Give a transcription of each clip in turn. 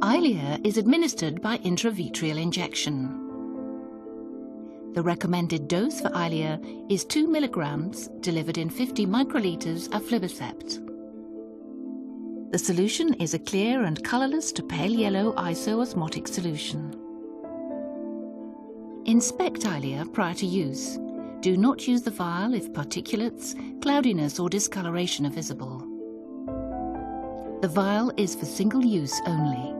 Eylea is administered by intravitreal injection. The recommended dose for Eylea is 2 milligrams delivered in 50 microliters aflibercept. The solution is a clear and colourless to pale yellow isoosmotic solution. Inspect Eylea prior to use. Do not use the vial if particulates, cloudiness or discoloration are visible. The vial is for single use only.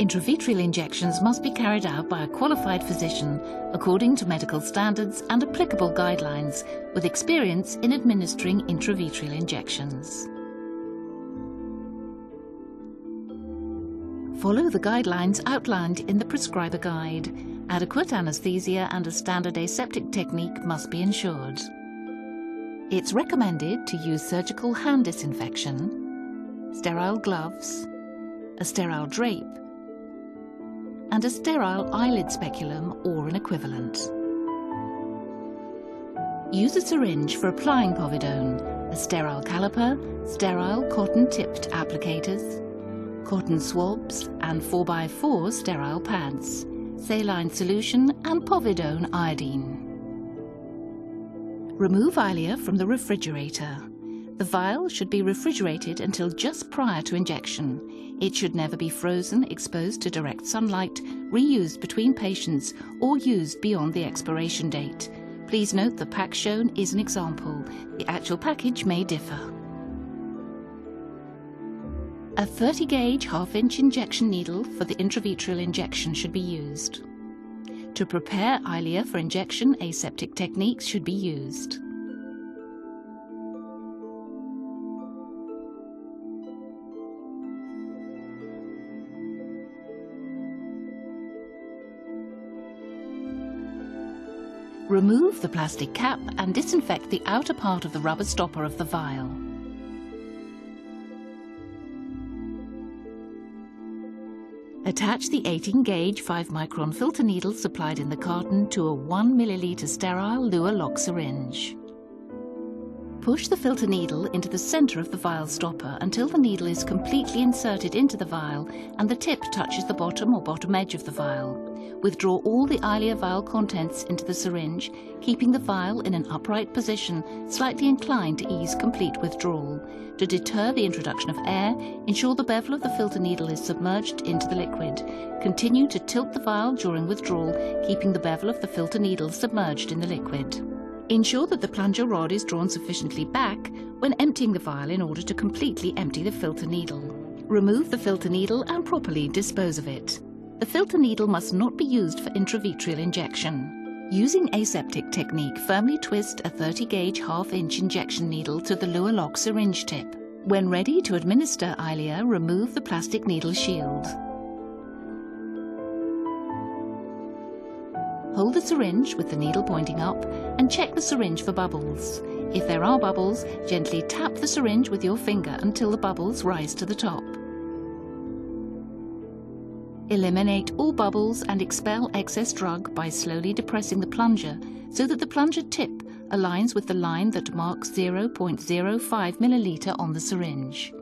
Intravitreal injections must be carried out by a qualified physician according to medical standards and applicable guidelines with experience in administering intravitreal injections. Follow the guidelines outlined in the prescriber guide. Adequate anesthesia and a standard aseptic technique must be ensured. It's recommended to use surgical hand disinfection, sterile gloves, a sterile drape, and a sterile eyelid speculum or an equivalent. Use a syringe for applying povidone, a sterile caliper, sterile cotton-tipped applicators, cotton swabs and 4x4 sterile pads, saline solution and povidone iodine. Remove Eylea from the refrigerator. The vial should be refrigerated until just prior to injection. It should never be frozen, exposed to direct sunlight, reused between patients, or used beyond the expiration date. Please note the pack shown is an example. The actual package may differ. A 30-gauge half-inch injection needle for the intravitreal injection should be used. To prepare Eylea for injection, aseptic techniques should be used. Remove the plastic cap and disinfect the outer part of the rubber stopper of the vial. Attach the 18-gauge 5-micron filter needle supplied in the carton to a 1 milliliter sterile Luer lock syringe. Push the filter needle into the center of the vial stopper until the needle is completely inserted into the vial and the tip touches the bottom or bottom edge of the vial. Withdraw all the Eylea vial contents into the syringe, keeping the vial in an upright position, slightly inclined to ease complete withdrawal. To deter the introduction of air, ensure the bevel of the filter needle is submerged into the liquid. Continue to tilt the vial during withdrawal, keeping the bevel of the filter needle submerged in the liquid. Ensure that the plunger rod is drawn sufficiently back when emptying the vial in order to completely empty the filter needle. Remove the filter needle and properly dispose of it. The filter needle must not be used for intravitreal injection. Using aseptic technique, firmly twist a 30-gauge half-inch injection needle to the Luer lock syringe tip. When ready to administer Eylea, remove the plastic needle shield. Hold the syringe with the needle pointing up and check the syringe for bubbles. If there are bubbles, gently tap the syringe with your finger until the bubbles rise to the top. Eliminate all bubbles and expel excess drug by slowly depressing the plunger so that the plunger tip aligns with the line that marks 0.05 milliliter on the syringe.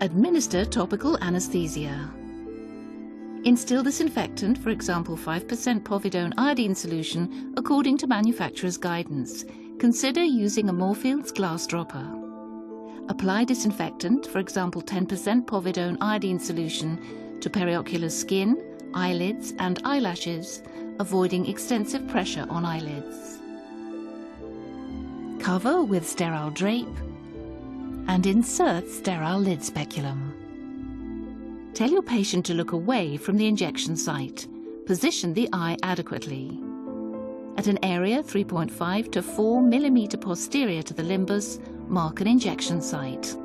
Administer topical anesthesia. Instill disinfectant, for example 5% povidone iodine solution, according to manufacturer's guidance. Consider using a Moorfields glass dropper. Apply disinfectant, for example 10% povidone iodine solution, to periocular skin, eyelids and eyelashes, avoiding extensive pressure on eyelids. Cover with sterile drape and insert sterile lid speculum. Tell your patient to look away from the injection site. Position the eye adequately. At an area 3.5 to 4 mm posterior to the limbus, mark an injection site.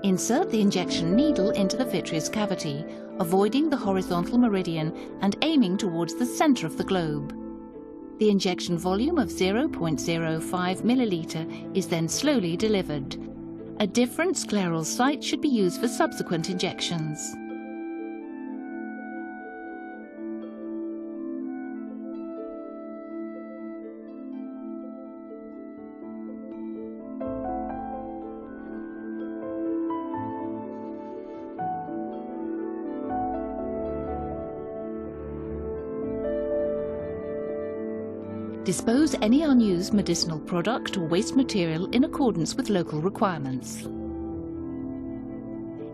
Insert the injection needle into the vitreous cavity, avoiding the horizontal meridian and aiming towards the center of the globe. The injection volume of 0.05 milliliter is then slowly delivered. A different scleral site should be used for subsequent injections. Dispose any unused medicinal product or waste material in accordance with local requirements.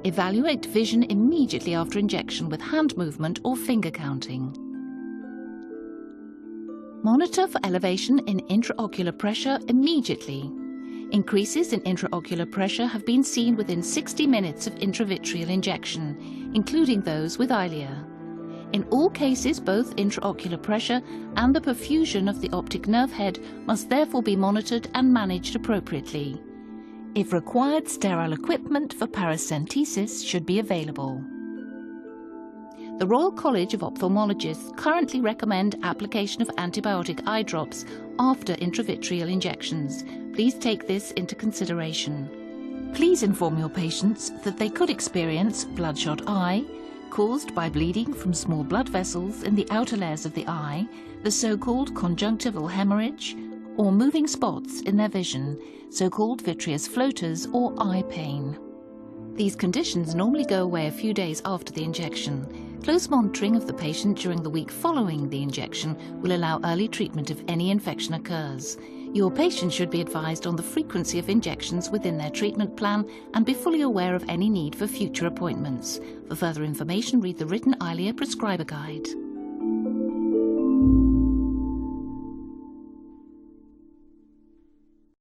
Evaluate vision immediately after injection with hand movement or finger counting. Monitor for elevation in intraocular pressure immediately. Increases in intraocular pressure have been seen within 60 minutes of intravitreal injection, including those with Eylea. In all cases, both intraocular pressure and the perfusion of the optic nerve head must therefore be monitored and managed appropriately. If required, sterile equipment for paracentesis should be available. The Royal College of Ophthalmologists currently recommend application of antibiotic eye drops after intravitreal injections. Please take this into consideration. Please inform your patients that they could experience bloodshot eye, caused by bleeding from small blood vessels in the outer layers of the eye, the so-called conjunctival hemorrhage, or moving spots in their vision, so-called vitreous floaters or eye pain. These conditions normally go away a few days after the injection. Close monitoring of the patient during the week following the injection will allow early treatment if any infection occurs. Your patient should be advised on the frequency of injections within their treatment plan and be fully aware of any need for future appointments. For further information, read the written Eylea prescriber guide.